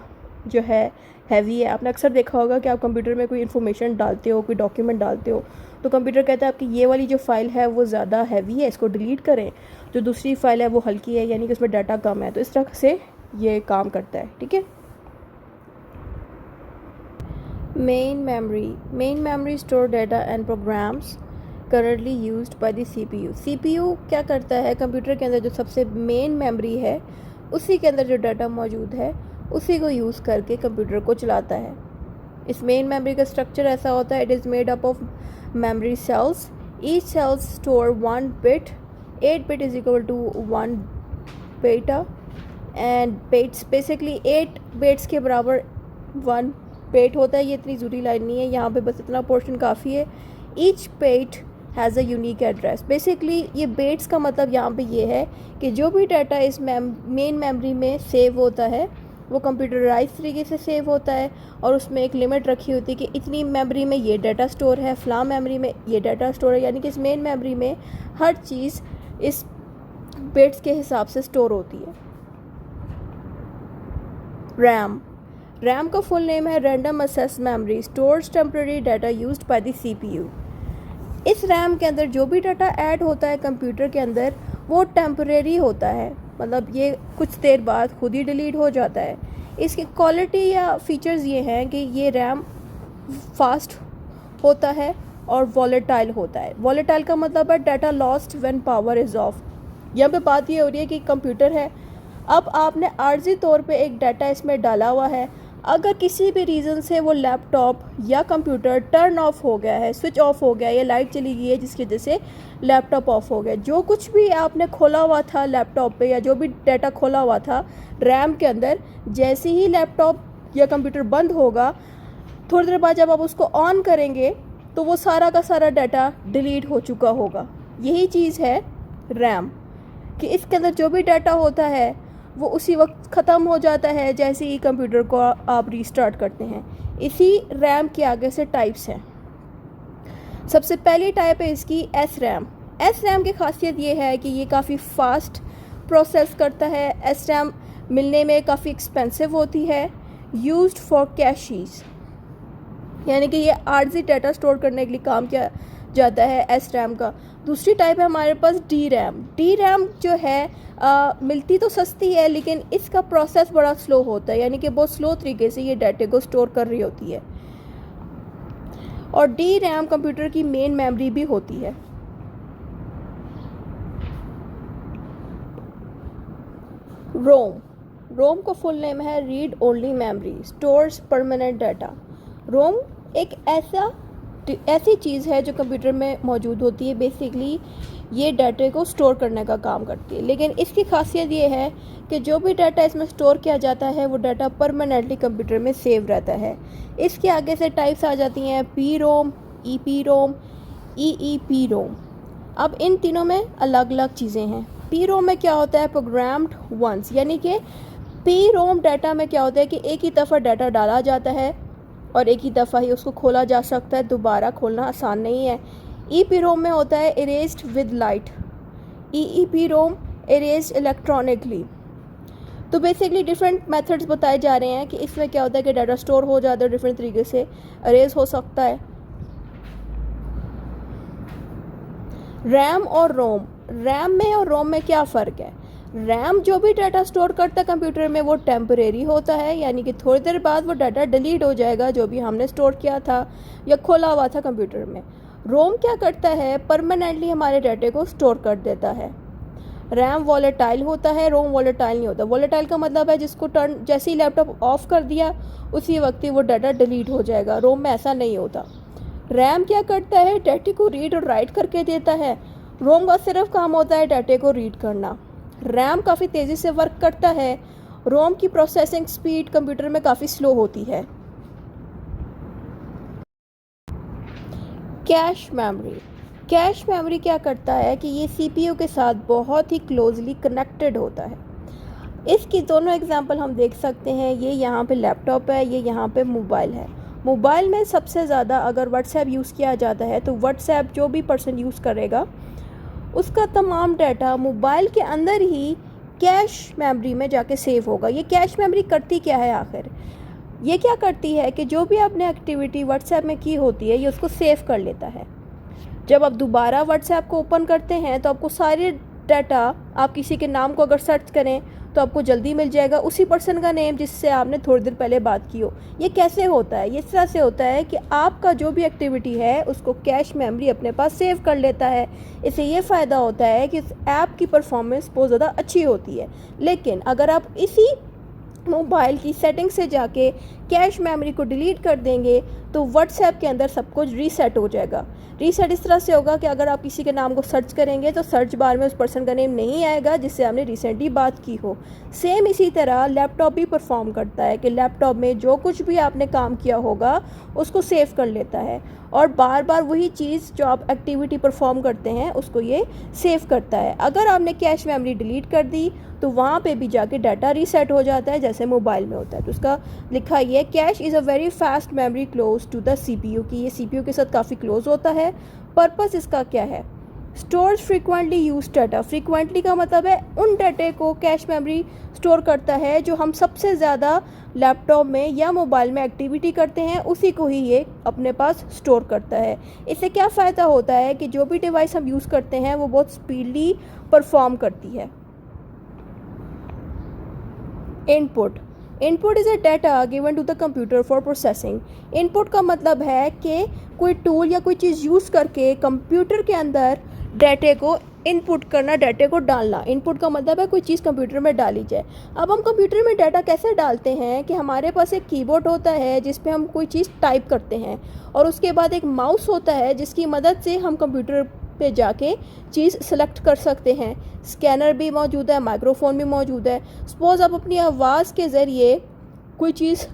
जो है हैवी है। आपने अक्सर देखा होगा कि आप कंप्यूटर में कोई इन्फॉर्मेशन डालते हो, कोई डॉक्यूमेंट डालते हो, तो कंप्यूटर कहता है आपकी ये वाली जो फ़ाइल है वो ज़्यादा हैवी है, इसको डिलीट करें। जो दूसरी फ़ाइल है वो हल्की है, यानी कि उसमें डाटा कम है। तो इस तरह से ये काम करता है, ठीक है। Main memory store data and programs currently used by the CPU. CPU क्या करता है? कंप्यूटर के अंदर जो सबसे मेन मेमोरी है उसी के अंदर जो डाटा मौजूद है उसी को यूज़ करके कंप्यूटर को चलाता है। इस मेन मेमोरी का स्ट्रक्चर ऐसा होता है, it is made up of memory cells. Each cells store 1 bit, 8 bit is equal to 1 byte and bets basically 8 bets के बराबर 1 बेट होता है। ये इतनी ज़रूरी लाइन नहीं है, यहाँ पे बस इतना पोर्शन काफ़ी है। Each byte has a unique address. Basically ये बेट्स का मतलब यहाँ पे ये है कि जो भी डाटा इस मेन मेमोरी में सेव होता है वो कंप्यूटराइज तरीके से सेव होता है और उसमें एक लिमिट रखी होती है कि इतनी मेमोरी में ये डाटा स्टोर है, फ़लाँ मेमोरी में ये डाटा स्टोर है। यानी कि इस मेन मेमोरी में हर चीज़ इस बेट्स के हिसाब से स्टोर होती है। रैम का फुल नेम है random access memory, stores temporary data used by the CPU. इस रैम के अंदर जो भी डाटा ऐड होता है कंप्यूटर के अंदर वो टेम्परेरी होता है, मतलब ये कुछ देर बाद खुद ही डिलीट हो जाता है। इसकी क्वालिटी या फीचर्स ये हैं कि ये रैम फास्ट होता है और वॉलेटाइल होता है। वॉलेटाइल का मतलब है data lost when power is of. यहाँ पे बात ये हो रही है कि कंप्यूटर है, अब आपने आर्जी तौर पे एक डाटा इसमें डाला हुआ है, अगर किसी भी रीज़न से वो लैपटॉप या कंप्यूटर टर्न ऑफ हो गया है, स्विच ऑफ हो गया या लाइट चली गई है जिसकी वजह से लैपटॉप ऑफ हो गया, जो कुछ भी आपने खोला हुआ था लैपटॉप पे या जो भी डाटा खोला हुआ था रैम के अंदर, जैसे ही लैपटॉप या कंप्यूटर बंद होगा थोड़ी देर बाद जब आप उसको ऑन करेंगे तो वो सारा का सारा डाटा डिलीट हो चुका होगा। यही चीज़ है रैम कि इसके अंदर जो भी डाटा होता है वो उसी वक्त ख़त्म हो जाता है जैसे ही कंप्यूटर को आप रीस्टार्ट करते हैं। इसी रैम के आगे से टाइप्स हैं। सबसे पहली टाइप है इसकी एस रैम। एस रैम की खासियत ये है कि ये काफ़ी फास्ट प्रोसेस करता है। एस रैम मिलने में काफ़ी एक्सपेंसिव होती है। यूज्ड फॉर कैशीज, यानी कि ये आर्जी डाटा स्टोर करने के लिए काम किया जाता है एस रैम का। दूसरी टाइप है हमारे पास डी रैम। डी रैम जो है मिलती तो सस्ती है लेकिन इसका प्रोसेस बड़ा स्लो होता है, यानी कि बहुत स्लो तरीके से ये डाटे को स्टोर कर रही होती है। और डी रैम कंप्यूटर की मेन मेमोरी भी होती है। रोम का फुल नेम है read only memory, stores permanent data. ROM एक ऐसा ऐसी चीज़ है जो कंप्यूटर में मौजूद होती है। बेसिकली ये डाटा को स्टोर करने का काम करती है, लेकिन इसकी खासियत ये है कि जो भी डाटा इसमें स्टोर किया जाता है वो डाटा परमानेंटली कंप्यूटर में सेव रहता है। इसके आगे से टाइप्स आ जाती हैं P ROM, E P ROM, E P ROM. अब इन तीनों में अलग अलग चीज़ें हैं। पी रोम में क्या होता है, प्रोग्राम्ड वंस, यानी कि पी रोम डाटा में क्या होता है कि एक ही दफ़ा डाटा डाला जाता है और एक ही दफ़ा ही उसको खोला जा सकता है, दोबारा खोलना आसान नहीं है। ई पी रोम में होता है erased with light, E P ROM erased electronically. तो बेसिकली डिफरेंट मेथड्स बताए जा रहे हैं कि इसमें क्या होता है कि डाटा स्टोर हो जाता है, डिफरेंट तरीके से इरेज हो सकता है। रैम और रोम, रैम में और रोम में क्या फ़र्क है? रैम जो भी डाटा स्टोर करता है कंप्यूटर में वो टेम्परेरी होता है, यानी कि थोड़ी देर बाद वो डाटा डिलीट हो जाएगा जो भी हमने स्टोर किया था या खोला हुआ था कंप्यूटर में। रोम क्या करता है, परमानेंटली हमारे डाटे को स्टोर कर देता है। रैम वॉलेटाइल होता है, रोम वॉलेटाइल नहीं होता। वॉलेटाइल का मतलब है जिसको टर्न जैसे ही लैपटॉप ऑफ कर दिया उसी वक्त ही वो डाटा डिलीट हो जाएगा। रोम में ऐसा नहीं होता। रैम क्या करता है, डाटे को रीड और राइट करके देता है। रोम का सिर्फ काम होता है डाटे को रीड करना। रैम काफ़ी तेज़ी से वर्क करता है, रोम की प्रोसेसिंग स्पीड कंप्यूटर में काफ़ी स्लो होती है। कैश मेमोरी, कैश मेमोरी क्या करता है कि ये सीपीयू के साथ बहुत ही क्लोजली कनेक्टेड होता है। इसकी दोनों एग्जांपल हम देख सकते हैं। ये यहाँ पे लैपटॉप है, ये यहाँ पे मोबाइल है। मोबाइल में सबसे ज़्यादा अगर व्हाट्सएप यूज़ किया जाता है तो व्हाट्सएप जो भी पर्सन यूज़ करेगा उसका तमाम डाटा मोबाइल के अंदर ही कैश मेमोरी में जाके सेव होगा। ये कैश मेमोरी करती क्या है आखिर? ये क्या करती है कि जो भी आपने एक्टिविटी व्हाट्सएप में की होती है ये उसको सेव कर लेता है। जब आप दोबारा व्हाट्सएप को ओपन करते हैं तो आपको सारे डाटा, आप किसी के नाम को अगर सर्च करें तो आपको जल्दी मिल जाएगा उसी पर्सन का नेम जिससे आपने थोड़ी देर पहले बात की हो। ये कैसे होता है? ये इस तरह से होता है कि आपका जो भी एक्टिविटी है उसको कैश मेमोरी अपने पास सेव कर लेता है। इससे ये फ़ायदा होता है कि इस ऐप की परफॉर्मेंस बहुत ज़्यादा अच्छी होती है। लेकिन अगर आप इसी मोबाइल की सेटिंग से जाके कैश मेमोरी को डिलीट कर देंगे तो व्हाट्सएप के अंदर सब कुछ रीसेट हो जाएगा। रीसेट इस तरह से होगा कि अगर आप किसी के नाम को सर्च करेंगे तो सर्च बार में उस पर्सन का नेम नहीं आएगा जिससे आपने रिसेंटली बात की हो। सेम इसी तरह लैपटॉप भी परफॉर्म करता है कि लैपटॉप में जो कुछ भी आपने काम किया होगा उसको सेव कर लेता है और बार बार वही चीज़ जो आप एक्टिविटी परफॉर्म करते हैं उसको ये सेव करता है। अगर आपने कैश मेमोरी डिलीट कर दी तो वहाँ पे भी जाके डाटा रीसेट हो जाता है जैसे मोबाइल में होता है। तो उसका लिखा ये है, cache is a very fast memory close to the CPU, की ये सीपीयू के साथ काफ़ी क्लोज होता है। पर्पस इसका क्या है? Stores frequently use data. Frequently का मतलब है उन डाटे को कैश मेमोरी स्टोर करता है जो हम सबसे ज़्यादा लैपटॉप में या मोबाइल में एक्टिविटी करते हैं, उसी को ही ये अपने पास स्टोर करता है। इससे क्या फ़ायदा होता है कि जो भी डिवाइस हम यूज़ करते हैं वो बहुत स्पीडली परफॉर्म करती है। Input, input is a data given to the computer for processing. Input का मतलब है कि कोई टूल या कोई चीज़ यूज़ करके कंप्यूटर के अंदर डाटे को इनपुट करना, डाटे को डालना। इनपुट का मतलब है कोई चीज़ कंप्यूटर में डाली जाए। अब हम कंप्यूटर में डाटा कैसे डालते हैं कि हमारे पास एक कीबोर्ड होता है जिस पे हम कोई चीज़ टाइप करते हैं और उसके बाद एक माउस होता है जिसकी मदद से हम कंप्यूटर पे जाके चीज़ सेलेक्ट कर सकते हैं। स्कैनर भी मौजूद है, माइक्रोफोन भी मौजूद है। सपोज़ आप अपनी आवाज़ के ज़रिए कोई चीज़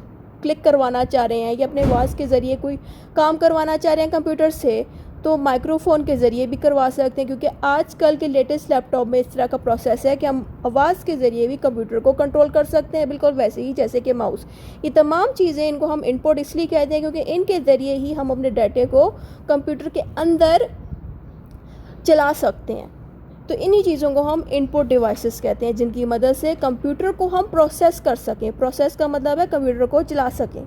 क्लिक करवाना चाह रहे हैं या अपने आवाज़ के ज़रिए कोई काम करवाना चाह रहे हैं कंप्यूटर से, तो माइक्रोफोन के ज़रिए भी करवा सकते हैं, क्योंकि आजकल के लेटेस्ट लैपटॉप में इस तरह का प्रोसेस है कि हम आवाज़ के ज़रिए भी कंप्यूटर को कंट्रोल कर सकते हैं, बिल्कुल वैसे ही जैसे कि माउस। ये तमाम चीज़ें, इनको हम इनपुट इसलिए कहते हैं क्योंकि इनके ज़रिए ही हम अपने डाटे को कंप्यूटर के अंदर चला सकते हैं। तो इन्हीं चीज़ों को हम इनपुट डिवाइसेस कहते हैं जिनकी मदद से कंप्यूटर को हम प्रोसेस कर सकें। प्रोसेस का मतलब है कंप्यूटर को चला सकें।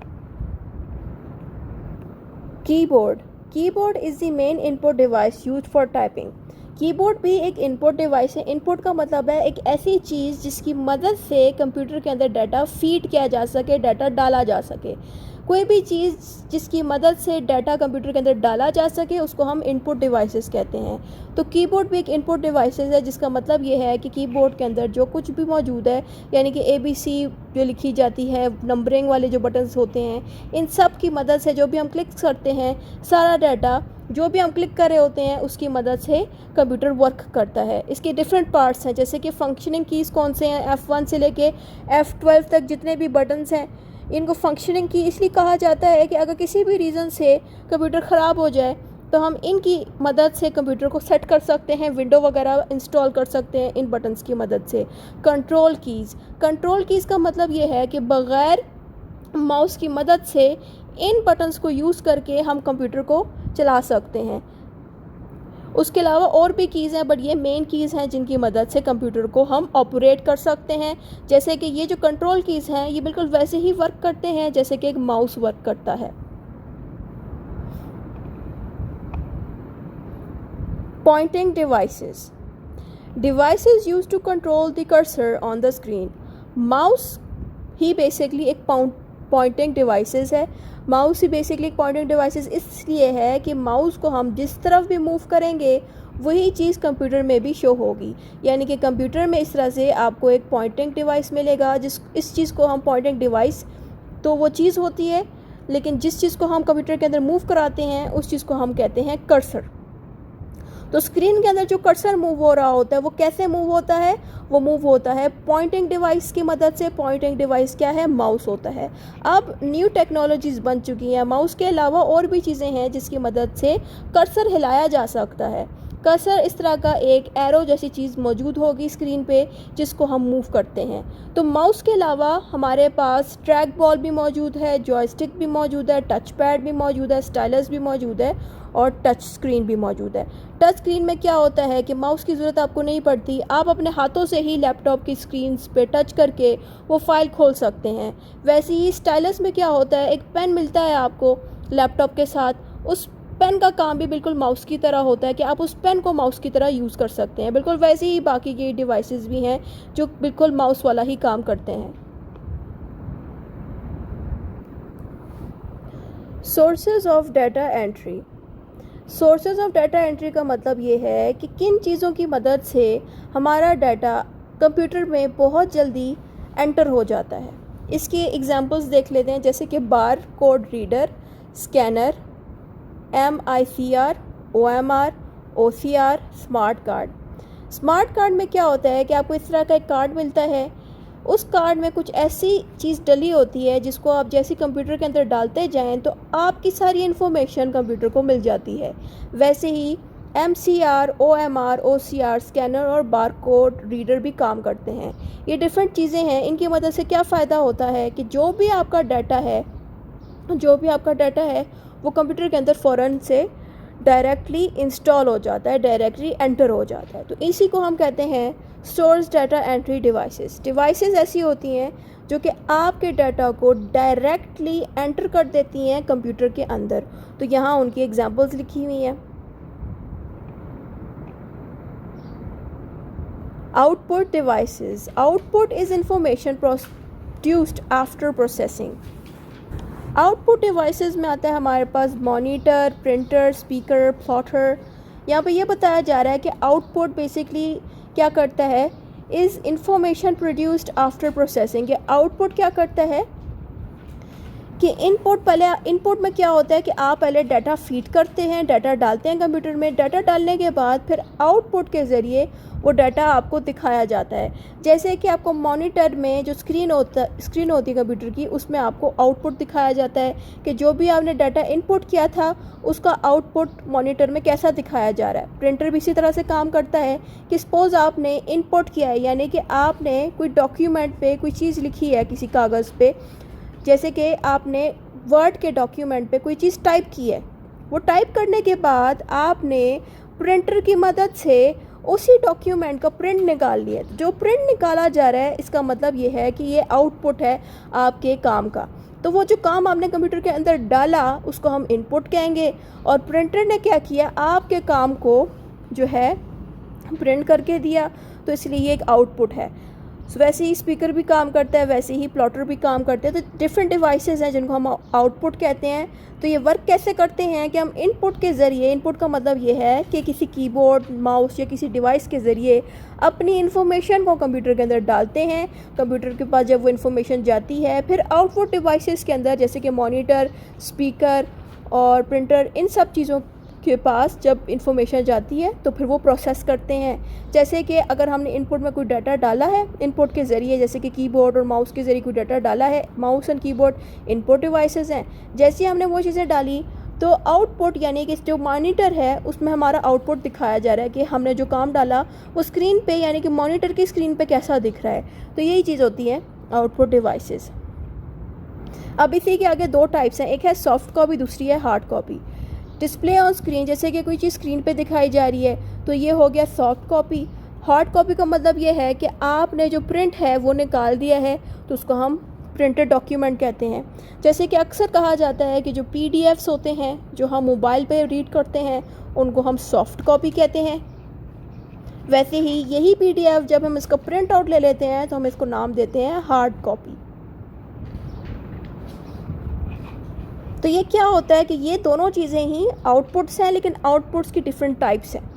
Keyboard, keyboard is the main input device used for typing. Keyboard भी एक इनपुट डिवाइस है। इनपुट का मतलब है एक ऐसी चीज़ जिसकी मदद से कंप्यूटर के अंदर डाटा फीड किया जा सके, डाटा डाला जा सके। कोई भी चीज़ जिसकी मदद से डाटा कंप्यूटर के अंदर डाला जा सके उसको हम इनपुट डिवाइसेस कहते हैं। तो कीबोर्ड भी एक इनपुट डिवाइसेस है, जिसका मतलब ये है कि कीबोर्ड के अंदर जो कुछ भी मौजूद है, यानी कि ABC जो लिखी जाती है, नंबरिंग वाले जो बटन्स होते हैं, इन सब की मदद से जो भी हम क्लिक करते हैं, सारा डाटा जो भी हम क्लिक कर रहे होते हैं उसकी मदद से कंप्यूटर वर्क करता है। इसके डिफरेंट पार्ट्स हैं, जैसे कि फंक्शनिंग कीज़ कौन से हैं, F1 से लेके F12 तक जितने भी बटन्स हैं, इनको फंक्शनिंग की इसलिए कहा जाता है कि अगर किसी भी रीज़न से कंप्यूटर ख़राब हो जाए तो हम इनकी मदद से कंप्यूटर को सेट कर सकते हैं, विंडो वगैरह इंस्टॉल कर सकते हैं इन बटन्स की मदद से। कंट्रोल कीज़ का मतलब ये है कि बग़ैर माउस की मदद से इन बटन्स को यूज़ करके हम कंप्यूटर को चला सकते हैं। उसके अलावा और भी कीज़ हैं, बट ये मेन कीज़ हैं जिनकी मदद से कंप्यूटर को हम ऑपरेट कर सकते हैं। जैसे कि ये जो कंट्रोल कीज़ हैं ये बिल्कुल वैसे ही वर्क करते हैं जैसे कि एक माउस वर्क करता है। Pointing devices used to control the cursor on the screen. Mouse ही बेसिकली एक पॉइंटिंग डिवाइसेस है। माउस ही बेसिकली एक पॉइंटिंग डिवाइसेस इसलिए है कि माउस को हम जिस तरफ भी मूव करेंगे वही चीज़ कंप्यूटर में भी शो होगी, यानी कि कंप्यूटर में इस तरह से आपको एक पॉइंटिंग डिवाइस मिलेगा। इस चीज़ को हम पॉइंटिंग डिवाइस तो वो चीज़ होती है, लेकिन जिस चीज़ को हम कंप्यूटर के अंदर मूव कराते हैं उस चीज़ को हम कहते हैं कर्सर। तो स्क्रीन के अंदर जो कर्सर मूव हो रहा होता है वो कैसे मूव होता है, वो मूव होता है पॉइंटिंग डिवाइस की मदद से। पॉइंटिंग डिवाइस क्या है, माउस होता है। अब न्यू टेक्नोलॉजीज़ बन चुकी हैं, माउस के अलावा और भी चीज़ें हैं जिसकी मदद से कर्सर हिलाया जा सकता है। कर्सर इस तरह का एक एरो जैसी चीज़ मौजूद होगी स्क्रीन पे जिसको हम मूव करते हैं। तो माउस के अलावा हमारे पास ट्रैक बॉल भी मौजूद है, जॉयस्टिक भी मौजूद है, टच पैड भी मौजूद है, स्टाइलस भी मौजूद है और टच स्क्रीन भी मौजूद है। टच स्क्रीन में क्या होता है कि माउस की ज़रूरत आपको नहीं पड़ती, आप अपने हाथों से ही लैपटॉप की स्क्रीन पे टच करके वो फाइल खोल सकते हैं। वैसे ही स्टाइलस में क्या होता है, एक पेन मिलता है आपको लैपटॉप के साथ, उस पेन का काम भी बिल्कुल माउस की तरह होता है कि आप उस पेन को माउस की तरह यूज़ कर सकते हैं। बिल्कुल वैसे ही बाकी के डिवाइसेस भी हैं जो बिल्कुल माउस वाला ही काम करते हैं। Sources of data entry. Sources of data entry का मतलब ये है कि किन चीज़ों की मदद से हमारा डाटा कंप्यूटर में बहुत जल्दी एंटर हो जाता है। इसके एग्जांपल्स देख लेते हैं, जैसे कि bar code reader, scanner, MICR, OMR, OCR, smart card. Smart card में क्या होता है कि आपको इस तरह का एक कार्ड मिलता है, उस कार्ड में कुछ ऐसी चीज़ डली होती है जिसको आप जैसे कंप्यूटर के अंदर डालते जाएं तो आपकी सारी इन्फॉर्मेशन कंप्यूटर को मिल जाती है। वैसे ही MCR, OMR, OCR, स्कैनर और बारकोड रीडर भी काम करते हैं। ये डिफरेंट चीज़ें हैं, इनकी मदद से क्या फ़ायदा होता है कि जो भी आपका डाटा है वो कंप्यूटर के अंदर फ़ौरन से डायरेक्टली इंस्टॉल हो जाता है, डायरेक्टली एंटर हो जाता है। तो इसी को हम कहते हैं सोर्स डाटा एंट्री डिवाइसेस ऐसी होती हैं जो कि आपके डाटा को डायरेक्टली एंटर कर देती हैं कंप्यूटर के अंदर। तो यहाँ उनकी एग्जांपल्स लिखी हुई हैं। Output devices. Output is information produced after processing. Output devices में आता है हमारे पास मॉनिटर, प्रिंटर, स्पीकर, प्लॉटर। यहाँ पे ये बताया जा रहा है कि आउटपुट बेसिकली क्या करता है, is information produced after processing. Output क्या करता है कि इनपुट में क्या होता है कि आप पहले डाटा फीड करते हैं, डाटा डालते हैं कंप्यूटर में, डाटा डालने के बाद फिर आउटपुट के ज़रिए वो डाटा आपको दिखाया जाता है। जैसे कि आपको मॉनिटर में जो स्क्रीन होती है कंप्यूटर की, उसमें आपको आउटपुट दिखाया जाता है कि जो भी आपने डाटा इनपुट किया था उसका आउटपुट मॉनिटर में कैसा दिखाया जा रहा है। प्रिंटर भी इसी तरह से काम करता है कि सपोज़ आपने इनपुट किया है, यानी कि आपने कोई डॉक्यूमेंट पे कोई चीज़ लिखी है किसी कागज़ पे, जैसे कि आपने वर्ड के डॉक्यूमेंट पे कोई चीज़ टाइप की है, वो टाइप करने के बाद आपने प्रिंटर की मदद से उसी डॉक्यूमेंट का प्रिंट निकाल लिया। जो प्रिंट निकाला जा रहा है इसका मतलब ये है कि ये आउटपुट है आपके काम का। तो वो जो काम आपने कंप्यूटर के अंदर डाला उसको हम इनपुट कहेंगे, और प्रिंटर ने क्या किया, आपके काम को जो है प्रिंट करके दिया, तो इसलिए ये एक आउटपुट है। वैसे ही स्पीकर भी काम करता है, वैसे ही प्लॉटर भी काम करते हैं। तो डिफरेंट डिवाइसेस हैं जिनको हम आउटपुट कहते हैं। तो ये वर्क कैसे करते हैं कि हम इनपुट के ज़रिए, इनपुट का मतलब ये है कि किसी कीबोर्ड, माउस या किसी डिवाइस के ज़रिए अपनी इन्फॉर्मेशन को कंप्यूटर के अंदर डालते हैं। कंप्यूटर के पास जब वो इन्फॉर्मेशन जाती है, फिर आउटपुट डिवाइसेस के अंदर जैसे कि मॉनिटर, स्पीकर और प्रिंटर, इन सब चीज़ों के पास जब इन्फॉर्मेशन जाती है तो फिर वो प्रोसेस करते हैं। जैसे कि अगर हमने इनपुट में कोई डाटा डाला है इनपुट के ज़रिए, जैसे कि कीबोर्ड और माउस के ज़रिए कोई डाटा डाला है, mouse and keyboard input devices हैं। जैसे हमने वो चीज़ें डाली तो आउटपुट यानी कि जो मॉनिटर है उसमें हमारा आउटपुट दिखाया जा रहा है कि हमने जो काम डाला वो स्क्रीन पे यानी कि मॉनिटर की स्क्रीन पे कैसा दिख रहा है। तो यही चीज़ होती है आउटपुट डिवाइसेस। अब इसी के आगे दो टाइप्स हैं, एक है सॉफ्ट कॉपी, दूसरी है hard copy. Display on screen, जैसे कि कोई चीज़ स्क्रीन पे दिखाई जा रही है तो ये हो गया सॉफ्ट कॉपी। हार्ड कॉपी का मतलब ये है कि आपने जो प्रिंट है वो निकाल दिया है तो उसको हम प्रिंटेड डॉक्यूमेंट कहते हैं। जैसे कि अक्सर कहा जाता है कि जो पीडीएफ्स होते हैं जो हम मोबाइल पे रीड करते हैं उनको हम सॉफ्ट कॉपी कहते हैं। वैसे ही यही पीडीएफ जब हम इसका प्रिंट आउट ले लेते हैं तो हम इसको नाम देते हैं हार्ड कॉपी। तो ये क्या होता है कि ये दोनों चीज़ें ही आउटपुट्स हैं, लेकिन आउटपुट्स की डिफरेंट टाइप्स हैं।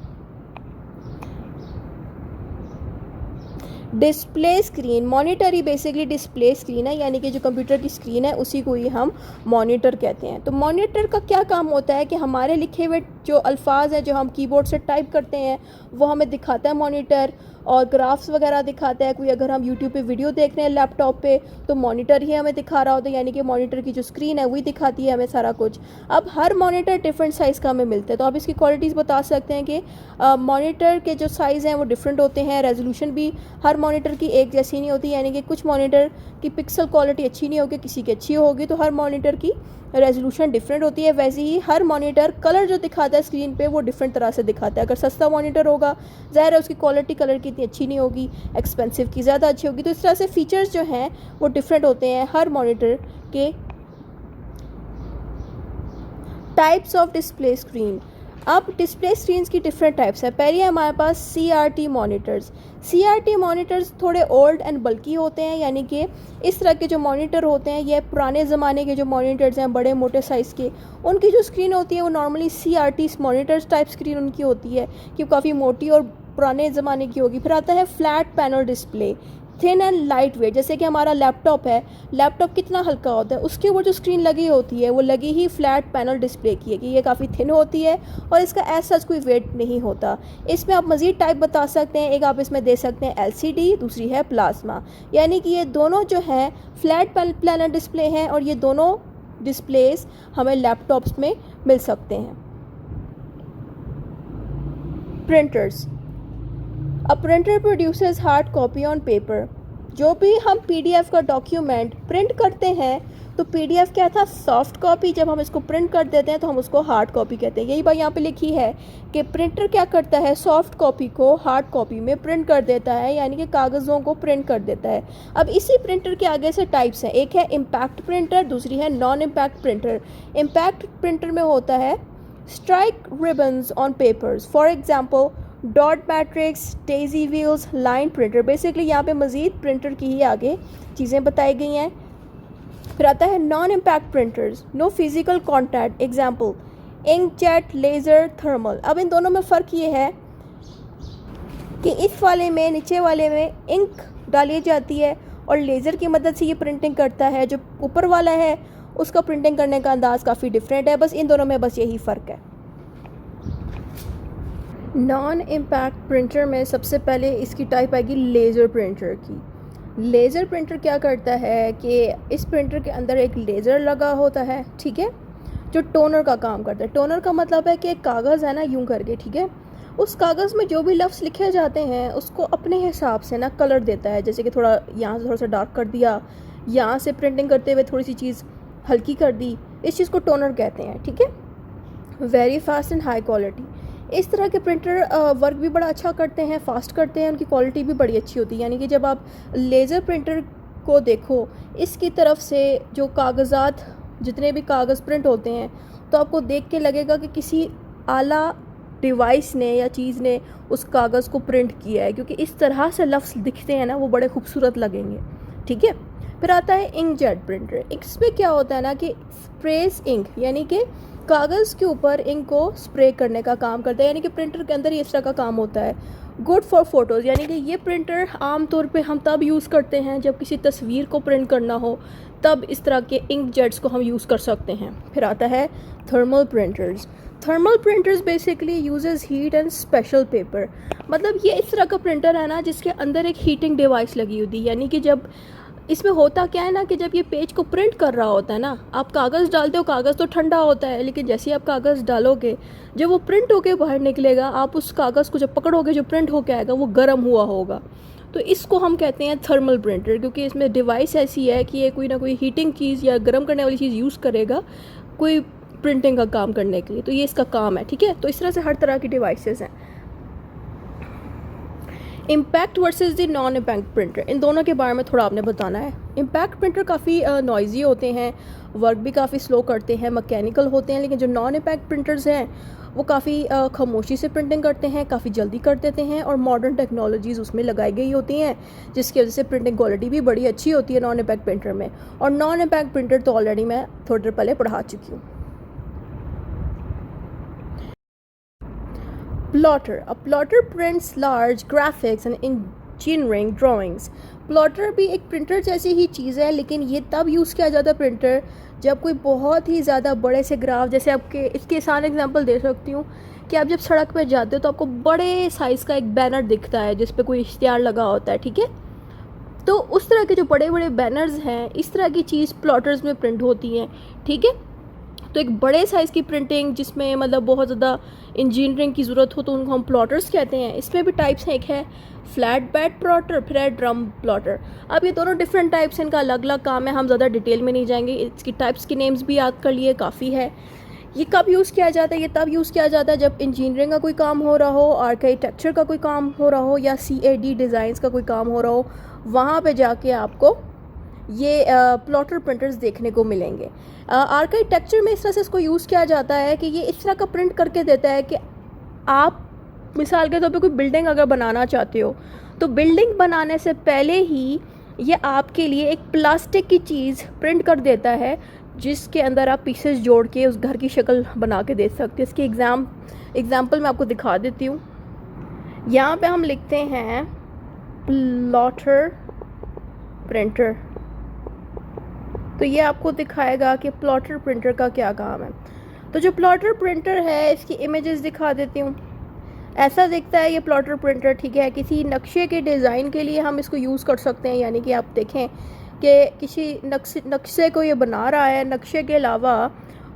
डिस्प्ले स्क्रीन, मॉनिटर ही बेसिकली डिस्प्ले स्क्रीन है, यानी कि जो कंप्यूटर की स्क्रीन है उसी को ही हम मॉनिटर कहते हैं। तो मॉनिटर का क्या काम होता है कि हमारे लिखे हुए जो अल्फाज हैं जो हम कीबोर्ड से टाइप करते हैं वो हमें दिखाता है मॉनिटर, और ग्राफ्स वगैरह दिखाता है। कोई अगर हम यूट्यूब पे वीडियो देख रहे हैं लैपटॉप पे तो मॉनिटर ही हमें दिखा रहा होता है, यानी कि मॉनिटर की जो स्क्रीन है वही दिखाती है हमें सारा कुछ। अब हर मॉनिटर डिफरेंट साइज़ का हमें मिलता है, तो आप इसकी क्वालिटीज़ बता सकते हैं कि मॉनिटर के जो साइज़ हैं वो डिफरेंट होते हैं। रेजोल्यूशन भी हर मॉनिटर की एक जैसी नहीं होती, यानी कि कुछ मॉनिटर की पिक्सल क्वालिटी अच्छी नहीं होगी, किसी की अच्छी होगी, तो हर मॉनिटर की रेजोल्यूशन डिफरेंट होती है। वैसे ही हर मॉनिटर कलर जो दिखाता है स्क्रीन पे वो डिफरेंट तरह से दिखाता है। अगर सस्ता मॉनिटर होगा ज़ाहिर है उसकी क्वालिटी कलर की इतनी अच्छी नहीं होगी, एक्सपेंसिव की ज़्यादा अच्छी होगी। तो इस तरह से फीचर्स जो हैं वो डिफरेंट होते हैं हर मॉनिटर के। टाइप्स ऑफ डिस्प्ले स्क्रीन, अब डिस्प्ले स्क्रीन्स की डिफरेंट टाइप्स हैं। पहली है हमारे पास सीआरटी मॉनिटर्स। सीआरटी मॉनिटर्स थोड़े ओल्ड एंड बल्की होते हैं, यानी कि इस तरह के जो मॉनिटर होते हैं ये पुराने ज़माने के जो मॉनिटर्स हैं बड़े मोटे साइज़ के, उनकी जो स्क्रीन होती है वो normally CRT monitors type screen उनकी होती है कि काफ़ी मोटी और पुराने ज़माने की होगी। फिर आता है flat panel display, thin and light weight. जैसे कि हमारा लैपटॉप है, लैपटॉप कितना हल्का होता है, उसके वो जो स्क्रीन लगी होती है वो लगी ही फ्लैट पैनल डिस्प्ले की है कि ये काफ़ी थिन होती है और इसका ऐसा कोई वेट नहीं होता। इसमें आप मज़ीद टाइप बता सकते हैं, एक आप इसमें दे सकते हैं एलसीडी, दूसरी है प्लाज्मा, यानी कि ये दोनों जो है फ्लैट पैनल डिस्प्ले हैं और ये दोनों डिस्प्लेस हमें लैपटॉप्स में मिल सकते हैं। Printers, a printer produces hard copy on paper. जो भी हम पीडीएफ का डॉक्यूमेंट प्रिंट करते हैं तो पीडीएफ क्या था, सॉफ्ट कॉपी। जब हम इसको प्रिंट कर देते हैं तो हम उसको हार्ड कॉपी कहते हैं। यही बात यहाँ पे लिखी है कि प्रिंटर क्या करता है, सॉफ्ट कॉपी को हार्ड कॉपी में प्रिंट कर देता है, यानी कि कागज़ों को प्रिंट कर देता है। अब इसी प्रिंटर के आगे से टाइप्स हैं, एक है इम्पैक्ट प्रिंटर, दूसरी है non impact printer. Impact printer में होता है strike ribbons on papers, for example dot matrix, Daisy wheels, line printer. Basically यहाँ पे मज़ीद प्रिंटर की ही आगे चीज़ें बताई गई हैं। फिर आता है non impact printers, no physical contact, example inkjet, laser, thermal. अब इन दोनों में फ़र्क ये है कि इस वाले में, नीचे वाले में इंक डाली जाती है और लेज़र की मदद से ये प्रिंटिंग करता है। जो ऊपर वाला है उसका प्रिंटिंग करने का अंदाज़ काफ़ी डिफरेंट है, बस इन दोनों में बस यही फ़र्क है। नॉन इम्पैक्ट प्रिंटर में सबसे पहले इसकी टाइप आएगी लेज़र प्रिंटर की। लेज़र प्रिंटर क्या करता है कि इस प्रिंटर के अंदर एक लेज़र लगा होता है, ठीक है, जो टोनर का काम करता है। टोनर का मतलब है कि एक कागज़ है ना, यूं करके, ठीक है, उस कागज़ में जो भी लफ्ज़ लिखे जाते हैं उसको अपने हिसाब से ना कलर देता है। जैसे कि थोड़ा यहाँ से थोड़ा सा डार्क कर दिया, यहाँ से प्रिंटिंग करते हुए थोड़ी सी चीज़ हल्की कर दी, इस चीज़ को टोनर कहते हैं, ठीक है। Very fast and high quality, इस तरह के प्रिंटर वर्क भी बड़ा अच्छा करते हैं, फास्ट करते हैं, उनकी क्वालिटी भी बड़ी अच्छी होती है। यानी कि जब आप लेज़र प्रिंटर को देखो, इसकी तरफ से जो कागज़ात, जितने भी कागज़ प्रिंट होते हैं, तो आपको देख के लगेगा कि किसी आला डिवाइस ने या चीज़ ने उस कागज़ को प्रिंट किया है, क्योंकि इस तरह से लफ्ज़ दिखते हैं ना, वो बड़े खूबसूरत लगेंगे। ठीक है, फिर आता है इंकजेट प्रिंटर। इसमें क्या होता है ना कि स्प्रेस इंक, यानी कि कागज़ के ऊपर इंक को स्प्रे करने का काम करता है, यानी कि प्रिंटर के अंदर ही इस तरह का काम होता है। गुड फॉर फोटोज़, यानी कि ये प्रिंटर आम तौर पे हम तब यूज़ करते हैं जब किसी तस्वीर को प्रिंट करना हो, तब इस तरह के इंक जेट्स को हम यूज़ कर सकते हैं। फिर आता है thermal printers. Thermal printers basically uses heat and special paper. मतलब ये इस तरह का प्रिंटर है ना जिसके अंदर एक हीटिंग डिवाइस लगी होती है, यानी कि जब इसमें होता क्या है ना कि जब ये पेज को प्रिंट कर रहा होता है ना, आप कागज़ डालते हो, कागज़ तो ठंडा होता है, लेकिन जैसे ही आप कागज़ डालोगे, जब वो प्रिंट होके बाहर निकलेगा, आप उस कागज़ को जब पकड़ोगे, जो प्रिंट होके आएगा वो गर्म हुआ होगा। तो इसको हम कहते हैं थर्मल प्रिंटर, क्योंकि इसमें डिवाइस ऐसी है कि ये कोई ना कोई हीटिंग चीज़ या गर्म करने वाली चीज़ यूज़ करेगा कोई प्रिंटिंग का काम करने के लिए। तो ये इसका काम है। ठीक है, तो इस तरह से हर तरह की डिवाइसेस हैं। Impact versus the non impact printer, इन दोनों के बारे में थोड़ा आपने बताना है। इम्पैक्ट प्रिंटर काफ़ी नॉइजी होते हैं, वर्क भी काफ़ी स्लो करते हैं, मैकेनिकल होते हैं, लेकिन जो नॉन इम्पैक्ट प्रिंटर्स हैं वो काफ़ी खामोशी से प्रिंटिंग करते हैं, काफ़ी जल्दी कर देते हैं, और मॉडर्न टेक्नोलॉजीज़ उसमें लगाई गई होती हैं, जिसकी वजह से प्रिंटिंग क्वालिटी भी बड़ी अच्छी होती है नॉन इम्पैक्ट प्रिंटर में। और नॉन इम्पैक्ट प्रिंटर तो ऑलरेडी मैं थोड़ी देर पहले पढ़ा चुकी हूँ। Plotter, a plotter prints large graphics and engineering drawings. Plotter भी एक प्रिंटर जैसी ही चीज़ है, लेकिन ये तब यूज़ किया जाता है प्रिंटर जब कोई बहुत ही ज़्यादा बड़े से ग्राफ, जैसे आपके इसके आसान एग्जांपल दे सकती हूँ कि आप जब सड़क पर जाते हो तो आपको बड़े साइज़ का एक बैनर दिखता है जिस पे कोई इश्तिहार लगा होता है। ठीक है, तो उस तरह के जो बड़े बड़े बैनर्स हैं, इस तरह की चीज़ प्लॉटर्स में प्रिंट होती हैं। ठीक है, तो एक बड़े साइज़ की प्रिंटिंग जिसमें मतलब बहुत ज़्यादा इंजीनियरिंग की ज़रूरत हो तो उनको हम प्लॉटर्स कहते हैं। इसमें भी टाइप्स हैं, एक है फ्लैट बेड प्लॉटर, फिर है ड्रम प्लॉटर। अब ये दोनों डिफरेंट टाइप्स हैं, इनका अलग अलग काम है, हम ज़्यादा डिटेल में नहीं जाएंगे। इसकी टाइप्स की नेम्स भी याद कर लिए, काफ़ी है। ये कब यूज़ किया जाता है? ये तब यूज़ किया जाता है जब इंजीनियरिंग का कोई काम हो रहा हो, आर्किटेक्चर का कोई काम हो रहा हो, या CAD डिज़ाइंस का कोई काम हो रहा हो, वहाँ पे जाके आपको ये प्लॉटर प्रिंटर्स देखने को मिलेंगे। आर्किटेक्चर में इस तरह से इसको यूज़ किया जाता है कि ये इस तरह का प्रिंट करके देता है कि आप मिसाल के तौर पे कोई बिल्डिंग अगर बनाना चाहते हो, तो बिल्डिंग बनाने से पहले ही ये आपके लिए एक प्लास्टिक की चीज़ प्रिंट कर देता है जिसके अंदर आप पीसेस जोड़ के उस घर की शक्ल बना के दे सकते हो। इसकी एग्जाम्पल मैं आपको दिखा देती हूँ। यहाँ पे हम लिखते हैं प्लॉटर प्रिंटर, तो ये आपको दिखाएगा कि प्लॉटर प्रिंटर का क्या काम है। तो जो प्लॉटर प्रिंटर है, इसकी इमेजेस दिखा देती हूँ। ऐसा दिखता है ये प्लॉटर प्रिंटर। ठीक है, किसी नक्शे के डिज़ाइन के लिए हम इसको यूज़ कर सकते हैं, यानी कि आप देखें कि किसी नक्शे को ये बना रहा है। नक्शे के अलावा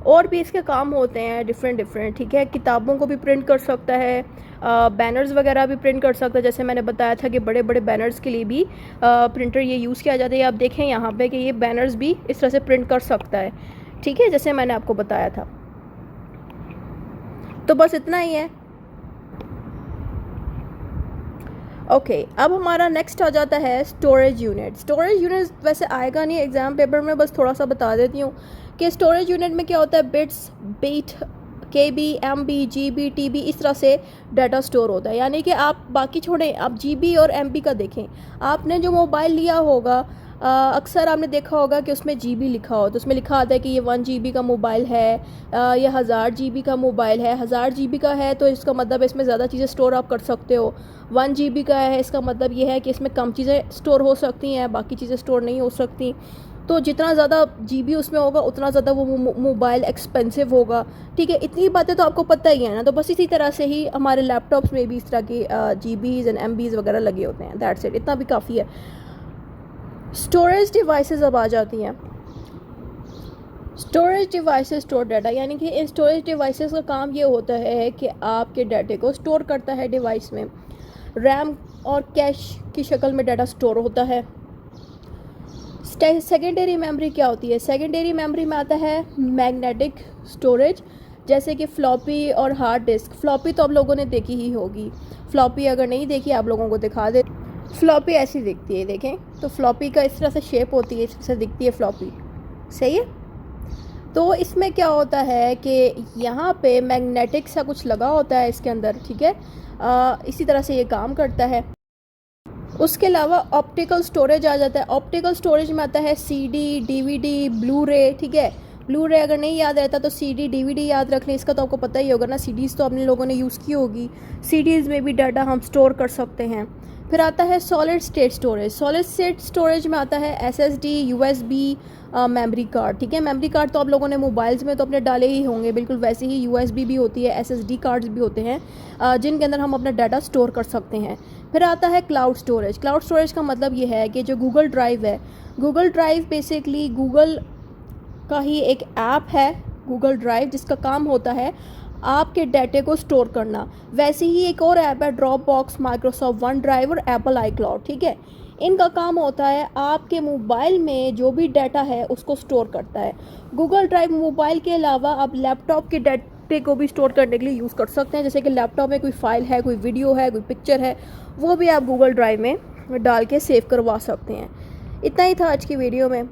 और भी इसके काम होते हैं डिफरेंट। ठीक है, किताबों को भी प्रिंट कर सकता है, बैनर्स वगैरह भी प्रिंट कर सकता है। जैसे मैंने बताया था कि बड़े बड़े बैनर्स के लिए भी प्रिंटर ये यूज़ किया जाता है। आप देखें यहाँ पे कि ये बैनर्स भी इस तरह से प्रिंट कर सकता है। ठीक है, जैसे मैंने आपको बताया था। तो बस इतना ही है। ओके, अब हमारा नेक्स्ट आ जाता है स्टोरेज यूनिट। स्टोरेज यूनिट वैसे आएगा नहीं एग्ज़ाम पेपर में, बस थोड़ा सा बता देती हूँ कि स्टोरेज यूनिट में क्या होता है। Bits, byte, KB, MB, GB, TB, इस तरह से डाटा स्टोर होता है। यानी कि आप बाकी छोड़ें, आप GB और MB का देखें। आपने जो मोबाइल लिया होगा, अक्सर आपने देखा होगा कि उसमें GB लिखा हो, तो उसमें लिखा आता है कि ये 1 GB का मोबाइल है, या 1000 GB का मोबाइल है। 1000 GB का है तो इसका मतलब इसमें ज़्यादा चीज़ें स्टोर आप कर सकते हो। 1 GB का है, इसका मतलब ये है कि इसमें कम चीज़ें स्टोर हो सकती हैं, बाकी चीज़ें स्टोर नहीं हो सकती। तो जितना ज़्यादा GB उसमें होगा उतना ज़्यादा वो मोबाइल एक्सपेंसिव होगा। ठीक है, इतनी बातें तो आपको पता ही है ना। तो बस इसी तरह से ही हमारे लैपटॉप्स में भी इस तरह की GBs एंड MBs वगैरह लगे होते हैं। दैट्स इट, इतना भी काफ़ी है। स्टोरेज डिवाइसेस अब आ जाती हैं। स्टोरेज डिवाइसेस स्टोर डाटा, यानी कि इन स्टोरेज डिवाइसेस का काम ये होता है कि आपके डाटे को स्टोर करता है डिवाइस में। रैम और कैश की शक्ल में डाटा स्टोर होता है। सेकेंडरी मेमोरी क्या होती है? सेकेंडरी मेमोरी में आता है मैग्नेटिक स्टोरेज, जैसे कि फ्लॉपी और हार्ड डिस्क। फ्लॉपी तो आप लोगों ने देखी ही होगी। फ्लॉपी अगर नहीं देखी आप लोगों को दिखा दे। फ्लॉपी ऐसी दिखती है, देखें तो फ्लॉपी का इस तरह से शेप होती है, इस तरह से दिखती है फ्लॉपी। सही है। तो इसमें क्या होता है कि यहाँ पे मैग्नेटिक सा कुछ लगा होता है इसके अंदर, ठीक है। इसी तरह से ये काम करता है। उसके अलावा ऑप्टिकल स्टोरेज आ जाता है। ऑप्टिकल स्टोरेज में आता है सीडी, डीवीडी, ब्लू रे, ठीक है। ब्लू रे अगर नहीं याद रहता तो सीडी, डीवीडी याद रख लें, इसका तो आपको पता ही होगा ना। सीडीज़ तो अपने लोगों ने यूज़ की होगी, सीडीज़ में भी डाटा हम स्टोर कर सकते हैं। फिर आता है solid state storage. Solid state storage में आता है एसएसडी, यूएसबी, मेमोरी कार्ड, ठीक है। मेमोरी कार्ड तो आप लोगों ने मोबाइल्स में तो अपने डाले ही होंगे, बिल्कुल वैसे ही यूएसबी भी होती है, एसएसडी कार्ड्स भी होते हैं जिनके अंदर हम अपना डाटा स्टोर कर सकते हैं। फिर आता है क्लाउड स्टोरेज। क्लाउड स्टोरेज का मतलब ये है कि जो गूगल ड्राइव है, गूगल ड्राइव बेसिकली गूगल का ही एक ऐप है, गूगल ड्राइव, जिसका काम होता है आपके डाटे को स्टोर करना। वैसे ही एक और ऐप है drop box, Microsoft one drive और एप्पल आई क्लाउड, ठीक है। इनका काम होता है आपके मोबाइल में जो भी डाटा है उसको स्टोर करता है। गूगल ड्राइव मोबाइल के अलावा आप लैपटॉप के डाटे को भी स्टोर करने के लिए यूज़ कर सकते हैं। जैसे कि लैपटॉप में कोई फाइल है, कोई वीडियो है, कोई पिक्चर है, वो भी आप गूगल ड्राइव में डाल के सेव करवा सकते हैं। इतना ही था आज की वीडियो में।